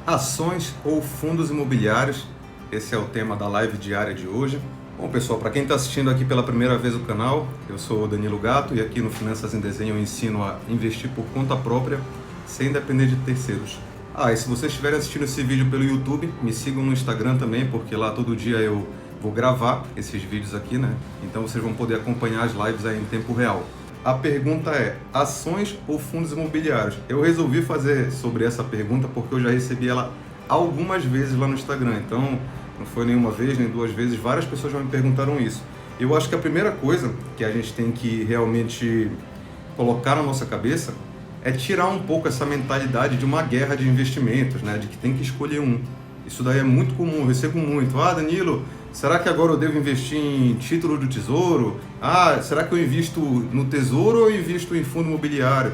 Ações ou fundos imobiliários? Esse é o tema da live diária de hoje. Bom, pessoal, para quem está assistindo aqui pela primeira vez o canal, eu sou o Danilo Gato e aqui no Finanças em Desenho eu ensino a investir por conta própria, sem depender de terceiros. E se vocês estiverem assistindo esse vídeo pelo YouTube, me sigam no Instagram também, porque lá todo dia eu vou gravar esses vídeos aqui, né? Então vocês vão poder acompanhar as lives aí em tempo real. A pergunta é, ações ou fundos imobiliários? Eu resolvi fazer sobre essa pergunta porque eu já recebi ela algumas vezes lá no Instagram. Então, não foi nenhuma vez, nem duas vezes, várias pessoas já me perguntaram isso. Eu acho que a primeira coisa que a gente tem que realmente colocar na nossa cabeça é tirar um pouco essa mentalidade de uma guerra de investimentos, né? De que tem que escolher um. Isso daí é muito comum, eu recebo muito. Danilo, será que agora eu devo investir em título do tesouro? Será que eu invisto no tesouro ou eu invisto em fundo imobiliário?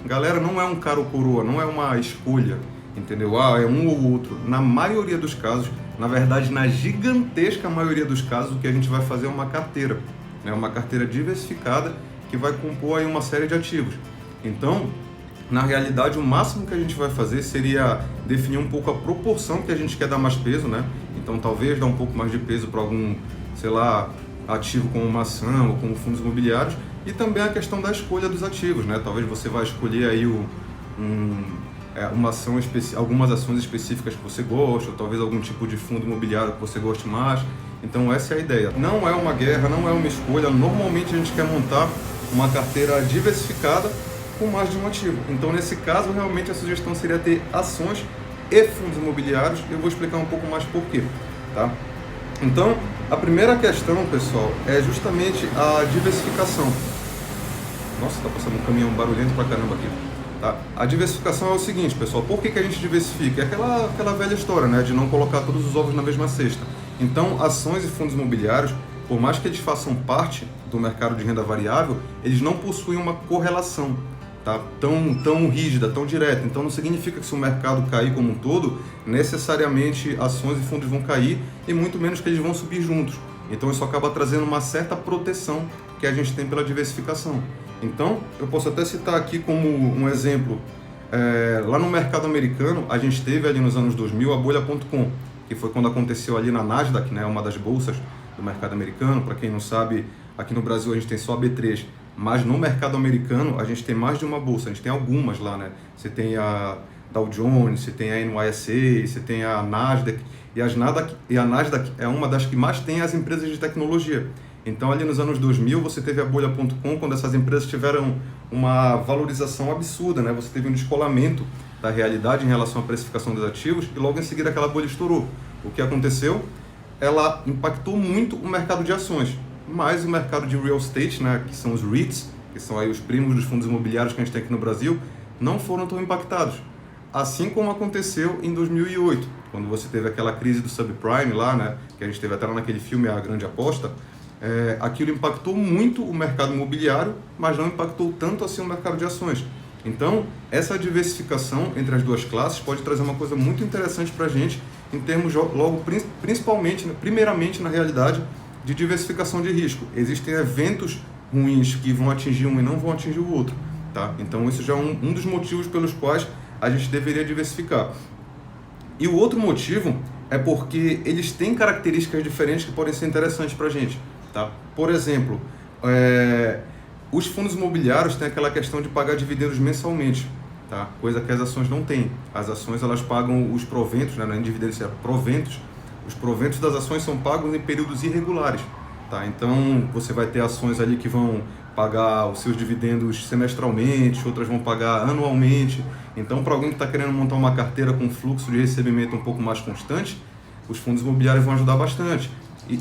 Galera, não é um cara ou coroa, não é uma escolha, entendeu? É um ou outro. Na maioria dos casos, na verdade, na gigantesca maioria dos casos, o que a gente vai fazer é uma carteira, né? Uma carteira diversificada que vai compor aí uma série de ativos. Então, na realidade, o máximo que a gente vai fazer seria definir um pouco a proporção que a gente quer dar mais peso, né? Então, talvez dar um pouco mais de peso para algum, ativo como uma ação ou como fundos imobiliários, e também a questão da escolha dos ativos, né? Talvez você vai escolher aí uma ação algumas ações específicas que você gosta, ou talvez algum tipo de fundo imobiliário que você goste mais. Então, essa é a ideia. Não é uma guerra, não é uma escolha. Normalmente, a gente quer montar uma carteira diversificada com mais de um ativo. Então, nesse caso, realmente a sugestão seria ter ações e fundos imobiliários. Eu vou explicar um pouco mais por quê, tá? Então, a primeira questão, pessoal, é justamente a diversificação. Nossa, tá passando um caminhão barulhento pra caramba aqui. Tá? A diversificação é o seguinte, pessoal, por que a gente diversifica? É aquela velha história, né, de não colocar todos os ovos na mesma cesta. Então, ações e fundos imobiliários, por mais que eles façam parte do mercado de renda variável, eles não possuem uma correlação, tá? tão rígida, tão direta. Então não significa que se o mercado cair como um todo, necessariamente ações e fundos vão cair, e muito menos que eles vão subir juntos. Então isso acaba trazendo uma certa proteção que a gente tem pela diversificação. Então eu posso até citar aqui como um exemplo, lá no mercado americano a gente teve ali nos anos 2000 a bolha.com, que foi quando aconteceu ali na Nasdaq, né, uma das bolsas do mercado americano. Para quem não sabe, aqui no Brasil a gente tem só a B3, mas no mercado americano a gente tem mais de uma bolsa, a gente tem algumas lá, né? Você tem a Dow Jones, você tem a NYSE, você tem a Nasdaq, e a Nasdaq é uma das que mais tem as empresas de tecnologia. Então ali nos anos 2000 você teve a bolha.com, quando essas empresas tiveram uma valorização absurda, né? Você teve um descolamento da realidade em relação à precificação dos ativos, e logo em seguida aquela bolha estourou. O que aconteceu? Ela impactou muito o mercado de ações, mas o mercado de real estate, né, que são os REITs, que são aí os primos dos fundos imobiliários que a gente tem aqui no Brasil, não foram tão impactados. Assim como aconteceu em 2008, quando você teve aquela crise do subprime lá, né, que a gente teve até lá naquele filme A Grande Aposta. Aquilo impactou muito o mercado imobiliário, mas não impactou tanto assim o mercado de ações. Então, essa diversificação entre as duas classes pode trazer uma coisa muito interessante para a gente, em termos, primeiramente, na realidade, de diversificação de risco. Existem eventos ruins que vão atingir um e não vão atingir o outro, tá? Então, isso já é um dos motivos pelos quais a gente deveria diversificar. E o outro motivo é porque eles têm características diferentes que podem ser interessantes para a gente, tá? Por exemplo, os fundos imobiliários têm aquela questão de pagar dividendos mensalmente, tá? Coisa que as ações não têm. As ações, elas pagam os proventos, né? Não é dividendos, é proventos. Os proventos das ações são pagos em períodos irregulares, tá? Então você vai ter ações ali que vão pagar os seus dividendos semestralmente, outras vão pagar anualmente. Então, para alguém que está querendo montar uma carteira com fluxo de recebimento um pouco mais constante, os fundos imobiliários vão ajudar bastante.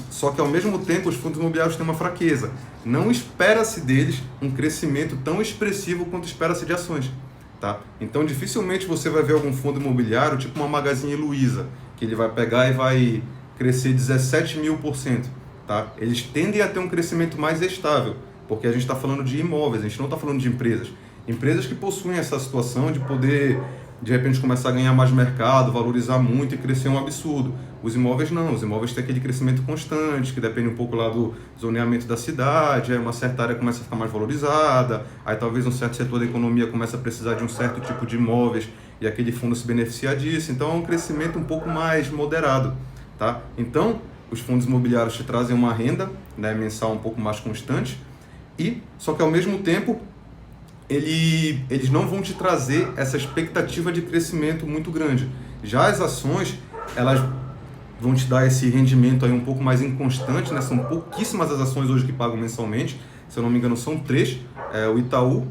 Só que ao mesmo tempo os fundos imobiliários têm uma fraqueza. Não espera-se deles um crescimento tão expressivo quanto espera-se de ações, tá? Então dificilmente você vai ver algum fundo imobiliário tipo uma Magazine Luiza, que ele vai pegar e vai crescer 17.000%, tá? Eles tendem a ter um crescimento mais estável, porque a gente está falando de imóveis, a gente não está falando de empresas. Empresas que possuem essa situação de poder, de repente, começar a ganhar mais mercado, valorizar muito e crescer um absurdo. Os imóveis não, os imóveis têm aquele crescimento constante, que depende um pouco lá do zoneamento da cidade, aí uma certa área começa a ficar mais valorizada, aí talvez um certo setor da economia começa a precisar de um certo tipo de imóveis e aquele fundo se beneficia disso. Então é um crescimento um pouco mais moderado, tá? Então os fundos imobiliários te trazem uma renda, né, mensal um pouco mais constante, só que ao mesmo tempo eles não vão te trazer essa expectativa de crescimento muito grande. Já as ações, elas vão te dar esse rendimento aí um pouco mais inconstante, né? São pouquíssimas as ações hoje que pagam mensalmente, se eu não me engano são 3, o Itaú,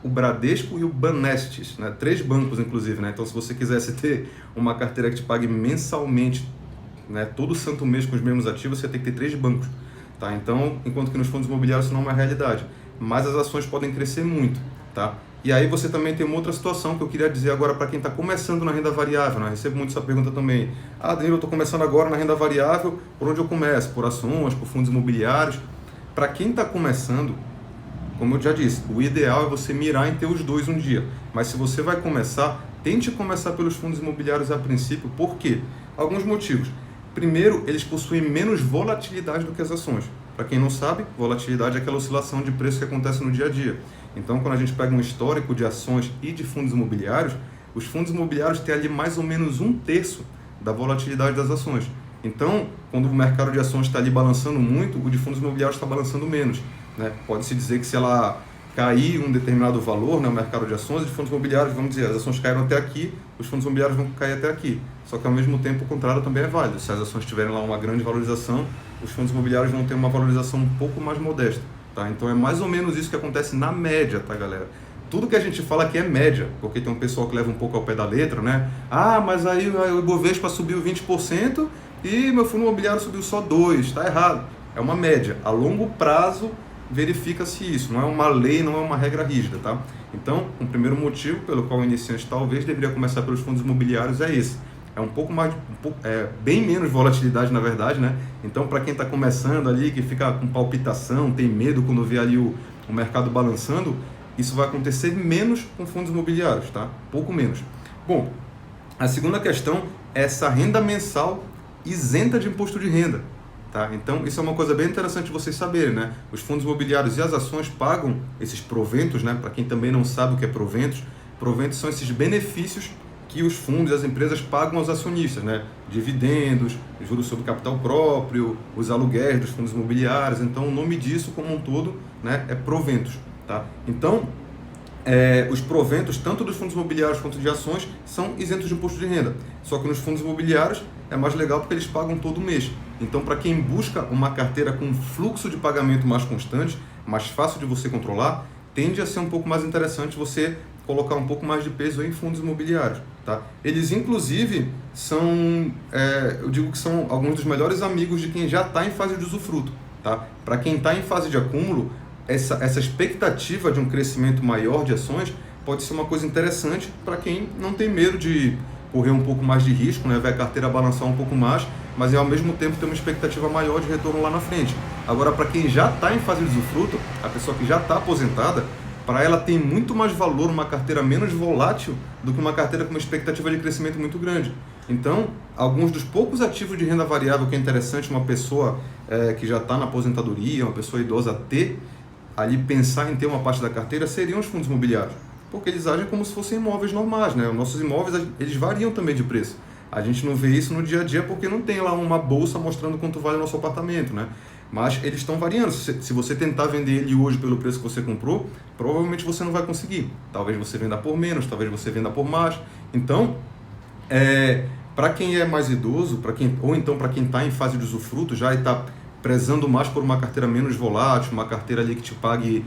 o Bradesco e o Banestes, né? 3 bancos inclusive, né? Então se você quisesse ter uma carteira que te pague mensalmente, né, todo santo mês com os mesmos ativos, você tem que ter 3 bancos, tá? Então, enquanto que nos fundos imobiliários isso não é uma realidade, mas as ações podem crescer muito, tá? E aí você também tem uma outra situação que eu queria dizer agora para quem está começando na renda variável, né? Eu recebo muito essa pergunta também. Danilo, eu estou começando agora na renda variável, por onde eu começo? Por ações, por fundos imobiliários? Para quem está começando, como eu já disse, o ideal é você mirar em ter os dois um dia. Mas se você vai começar, tente começar pelos fundos imobiliários a princípio. Por quê? Alguns motivos. Primeiro, eles possuem menos volatilidade do que as ações. Para quem não sabe, volatilidade é aquela oscilação de preço que acontece no dia a dia. Então, quando a gente pega um histórico de ações e de fundos imobiliários, os fundos imobiliários têm ali mais ou menos 1/3 da volatilidade das ações. Então, quando o mercado de ações está ali balançando muito, o de fundos imobiliários está balançando menos, né? Pode-se dizer que se ela cair um determinado valor, né, o mercado de ações, de fundos imobiliários, vamos dizer, as ações caíram até aqui, os fundos imobiliários vão cair até aqui. Só que ao mesmo tempo o contrário também é válido. Se as ações tiverem lá uma grande valorização, os fundos imobiliários vão ter uma valorização um pouco mais modesta. Tá? Então é mais ou menos isso que acontece na média, tá, galera? Tudo que a gente fala aqui é média, porque tem um pessoal que leva um pouco ao pé da letra, né? Mas aí o Ibovespa subiu 20% e meu fundo imobiliário subiu só 2%, tá errado. É uma média. A longo prazo verifica-se isso, não é uma lei, não é uma regra rígida, tá? Então, um primeiro motivo pelo qual o iniciante talvez deveria começar pelos fundos imobiliários é esse. É um pouco mais, bem menos volatilidade na verdade, né? Então, para quem está começando ali, que fica com palpitação, tem medo quando vê ali o mercado balançando, isso vai acontecer menos com fundos imobiliários, tá? Pouco menos. Bom, a segunda questão é essa renda mensal isenta de imposto de renda, tá? Então, isso é uma coisa bem interessante vocês saberem, né? Os fundos imobiliários e as ações pagam esses proventos, né? Para quem também não sabe o que é proventos são esses benefícios que os fundos e as empresas pagam aos acionistas, né? Dividendos, juros sobre capital próprio, os aluguéis dos fundos imobiliários. Então, o nome disso como um todo, né, é proventos, tá? Então, os proventos, tanto dos fundos imobiliários quanto de ações, são isentos de imposto de renda. Só que nos fundos imobiliários é mais legal porque eles pagam todo mês. Então, para quem busca uma carteira com fluxo de pagamento mais constante, mais fácil de você controlar, tende a ser um pouco mais interessante você colocar um pouco mais de peso em fundos imobiliários, tá? Eles, inclusive, são, eu digo que são alguns dos melhores amigos de quem já está em fase de usufruto, tá? Para quem está em fase de acúmulo, essa expectativa de um crescimento maior de ações pode ser uma coisa interessante para quem não tem medo de correr um pouco mais de risco, né? Ver a carteira balançar um pouco mais, mas ao mesmo tempo ter uma expectativa maior de retorno lá na frente. Agora, para quem já está em fase de usufruto, a pessoa que já está aposentada, para ela tem muito mais valor uma carteira menos volátil do que uma carteira com uma expectativa de crescimento muito grande. Então, alguns dos poucos ativos de renda variável que é interessante uma pessoa que já está na aposentadoria, uma pessoa idosa ali pensar em ter uma parte da carteira seriam os fundos imobiliários, porque eles agem como se fossem imóveis normais, né? Os nossos imóveis, eles variam também de preço. A gente não vê isso no dia a dia porque não tem lá uma bolsa mostrando quanto vale o nosso apartamento, né? Mas eles estão variando. Se você tentar vender ele hoje pelo preço que você comprou, provavelmente você não vai conseguir. Talvez você venda por menos, talvez você venda por mais. Então, para quem é mais idoso, ou então para quem está em fase de usufruto já e está prezando mais por uma carteira menos volátil, uma carteira ali que te pague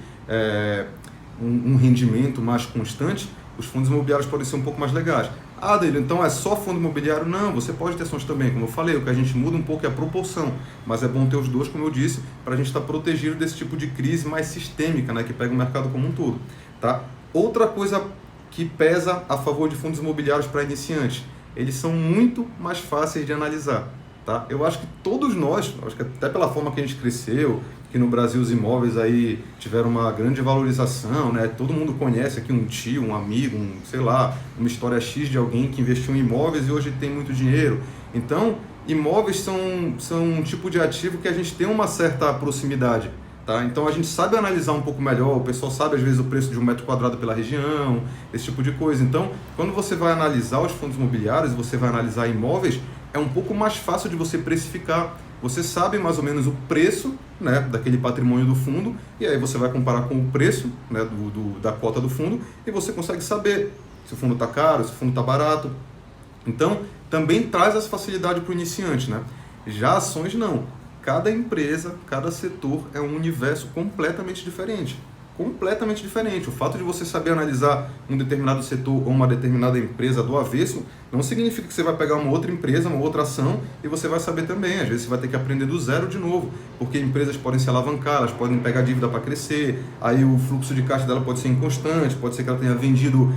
um rendimento mais constante, os fundos imobiliários podem ser um pouco mais legais. Danilo, então é só fundo imobiliário? Não, você pode ter ações também. Como eu falei, o que a gente muda um pouco é a proporção, mas é bom ter os dois, como eu disse, para a gente estar protegido desse tipo de crise mais sistêmica, né, que pega o mercado como um todo. Tá? Outra coisa que pesa a favor de fundos imobiliários para iniciantes, eles são muito mais fáceis de analisar. Tá? Eu acho que todos nós, acho que até pela forma que a gente cresceu, que no Brasil os imóveis aí tiveram uma grande valorização, né? Todo mundo conhece aqui um tio, um amigo, sei lá, uma história X de alguém que investiu em imóveis e hoje tem muito dinheiro. Então, imóveis são um tipo de ativo que a gente tem uma certa proximidade, Tá? Então a gente sabe analisar um pouco melhor, o pessoal sabe às vezes o preço de 1 metro quadrado pela região, esse tipo de coisa. Então, quando você vai analisar os fundos imobiliários, você vai analisar imóveis, é um pouco mais fácil de você precificar. Você sabe mais ou menos o preço, né, daquele patrimônio do fundo, e aí você vai comparar com o preço, né, da cota do fundo, e você consegue saber se o fundo está caro, se o fundo está barato. Então, também traz essa facilidade para o iniciante, né? Já ações não. Cada empresa, cada setor é um universo completamente diferente. Completamente diferente. O fato de você saber analisar um determinado setor ou uma determinada empresa do avesso não significa que você vai pegar uma outra empresa, uma outra ação e você vai saber também. Às vezes você vai ter que aprender do zero de novo, porque empresas podem se alavancar, elas podem pegar dívida para crescer, aí o fluxo de caixa dela pode ser inconstante, pode ser que ela tenha vendido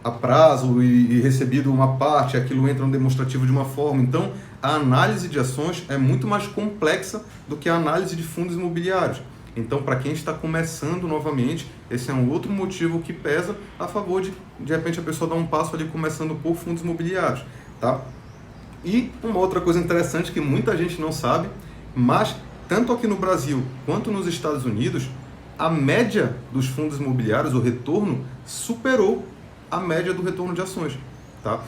a prazo e recebido uma parte, aquilo entra no demonstrativo de uma forma. Então, a análise de ações é muito mais complexa do que a análise de fundos imobiliários. Então, para quem está começando novamente, esse é um outro motivo que pesa a favor de repente, a pessoa dar um passo ali começando por fundos imobiliários, tá? E uma outra coisa interessante que muita gente não sabe, mas tanto aqui no Brasil quanto nos Estados Unidos, a média dos fundos imobiliários, o retorno, superou a média do retorno de ações, tá?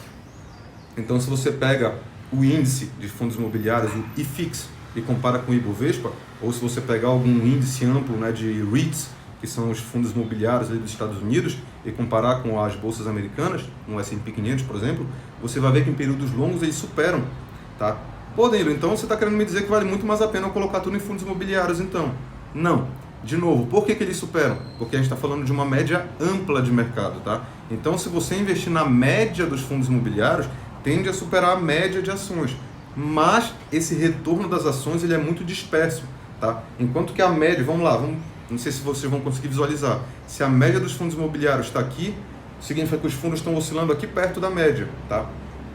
Então, se você pega o índice de fundos imobiliários, o IFIX, e compara com o Ibovespa, ou se você pegar algum índice amplo, né, de REITs, que são os fundos imobiliários ali dos Estados Unidos, e comparar com as bolsas americanas, um S&P 500, por exemplo, você vai ver que em períodos longos eles superam, tá? Pô, Danilo, então você está querendo me dizer que vale muito mais a pena eu colocar tudo em fundos imobiliários, então? Não. De novo, por que eles superam? Porque a gente está falando de uma média ampla de mercado, tá? Então, se você investir na média dos fundos imobiliários, tende a superar a média de ações. Mas esse retorno das ações ele é muito disperso, tá? Enquanto que a média, vamos lá, não sei se vocês vão conseguir visualizar, se a média dos fundos imobiliários está aqui, significa que os fundos estão oscilando aqui perto da média, tá?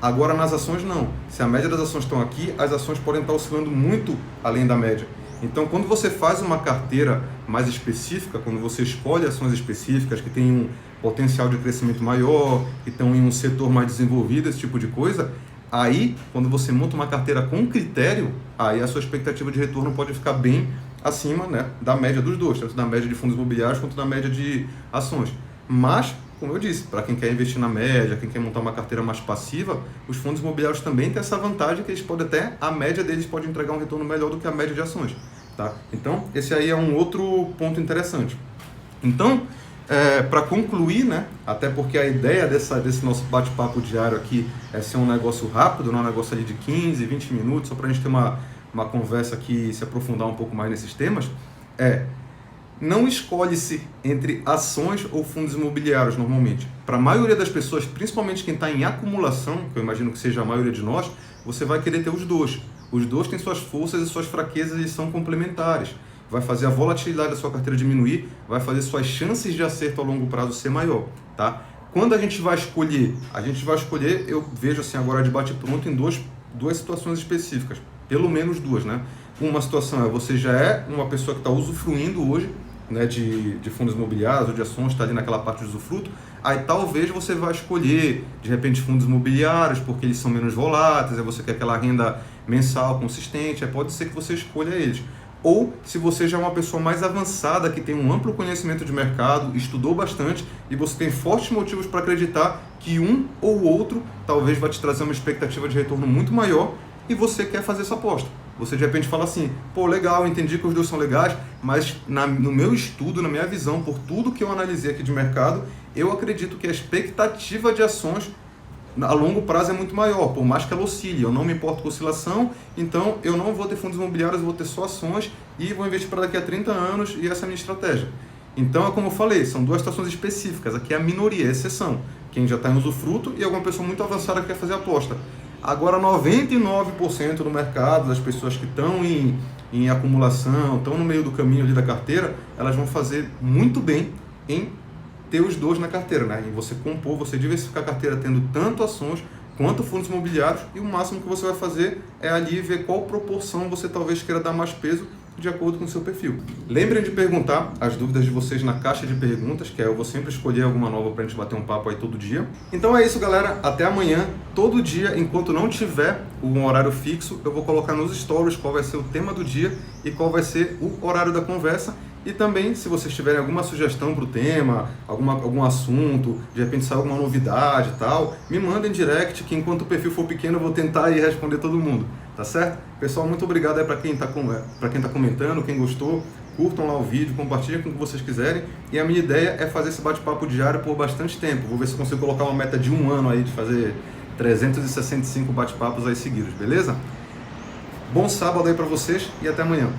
Agora nas ações não, se a média das ações estão aqui, as ações podem estar oscilando muito além da média. Então quando você faz uma carteira mais específica, quando você escolhe ações específicas que têm um potencial de crescimento maior, que estão em um setor mais desenvolvido, esse tipo de coisa, aí, quando você monta uma carteira com critério, aí a sua expectativa de retorno pode ficar bem acima, né, da média dos dois, tanto da média de fundos imobiliários quanto da média de ações. Mas, como eu disse, para quem quer investir na média, quem quer montar uma carteira mais passiva, os fundos imobiliários também têm essa vantagem que eles podem até, a média deles pode entregar um retorno melhor do que a média de ações. Tá? Então, esse aí é um outro ponto interessante. Então, para concluir, né, até porque a ideia desse nosso bate-papo diário aqui é ser um negócio rápido, um negócio ali de 15, 20 minutos, só para a gente ter uma conversa aqui e se aprofundar um pouco mais nesses temas, não escolhe-se entre ações ou fundos imobiliários normalmente. Para a maioria das pessoas, principalmente quem está em acumulação, que eu imagino que seja a maioria de nós, você vai querer ter os dois. Os dois têm suas forças e suas fraquezas e são complementares. Vai fazer a volatilidade da sua carteira diminuir, vai fazer suas chances de acerto a longo prazo ser maior, tá? Quando a gente vai escolher, eu vejo assim agora de bate-pronto em duas situações específicas, pelo menos duas, né? Uma situação é você já é uma pessoa que está usufruindo hoje, né, de fundos imobiliários ou de ações, está ali naquela parte de usufruto, aí talvez você vai escolher, de repente, fundos imobiliários, porque eles são menos voláteis, aí você quer aquela renda mensal consistente, aí pode ser que você escolha eles. Ou se você já é uma pessoa mais avançada, que tem um amplo conhecimento de mercado, estudou bastante e você tem fortes motivos para acreditar que um ou outro talvez vai te trazer uma expectativa de retorno muito maior e você quer fazer essa aposta. Você de repente fala assim, pô, legal, entendi que os dois são legais, mas no meu estudo, na minha visão, por tudo que eu analisei aqui de mercado, eu acredito que a expectativa de ações a longo prazo é muito maior, por mais que ela oscile. Eu não me importo com oscilação, então eu não vou ter fundos imobiliários, eu vou ter só ações e vou investir para daqui a 30 anos e essa é a minha estratégia. Então, é como eu falei, são duas situações específicas. Aqui é a minoria, é a exceção. Quem já está em usufruto e alguma pessoa muito avançada que quer fazer aposta. Agora, 99% do mercado, das pessoas que estão em acumulação, estão no meio do caminho ali da carteira, elas vão fazer muito bem em ter os dois na carteira, né? E você compor, você diversificar a carteira tendo tanto ações quanto fundos imobiliários, e o máximo que você vai fazer é ali ver qual proporção você talvez queira dar mais peso de acordo com o seu perfil. Lembrem de perguntar as dúvidas de vocês na caixa de perguntas, que aí eu vou sempre escolher alguma nova pra gente bater um papo aí todo dia. Então é isso, galera. Até amanhã. Todo dia, enquanto não tiver um horário fixo, eu vou colocar nos stories qual vai ser o tema do dia e qual vai ser o horário da conversa. E também, se vocês tiverem alguma sugestão para o tema, algum assunto, de repente sair alguma novidade e tal, me mandem direct, que enquanto o perfil for pequeno eu vou tentar aí responder todo mundo, tá certo? Pessoal, muito obrigado aí para quem tá comentando, quem gostou, curtam lá o vídeo, compartilhem com o que vocês quiserem. E a minha ideia é fazer esse bate-papo diário por bastante tempo. Vou ver se eu consigo colocar uma meta de 1 ano aí, de fazer 365 bate-papos aí seguidos, beleza? Bom sábado aí para vocês e até amanhã.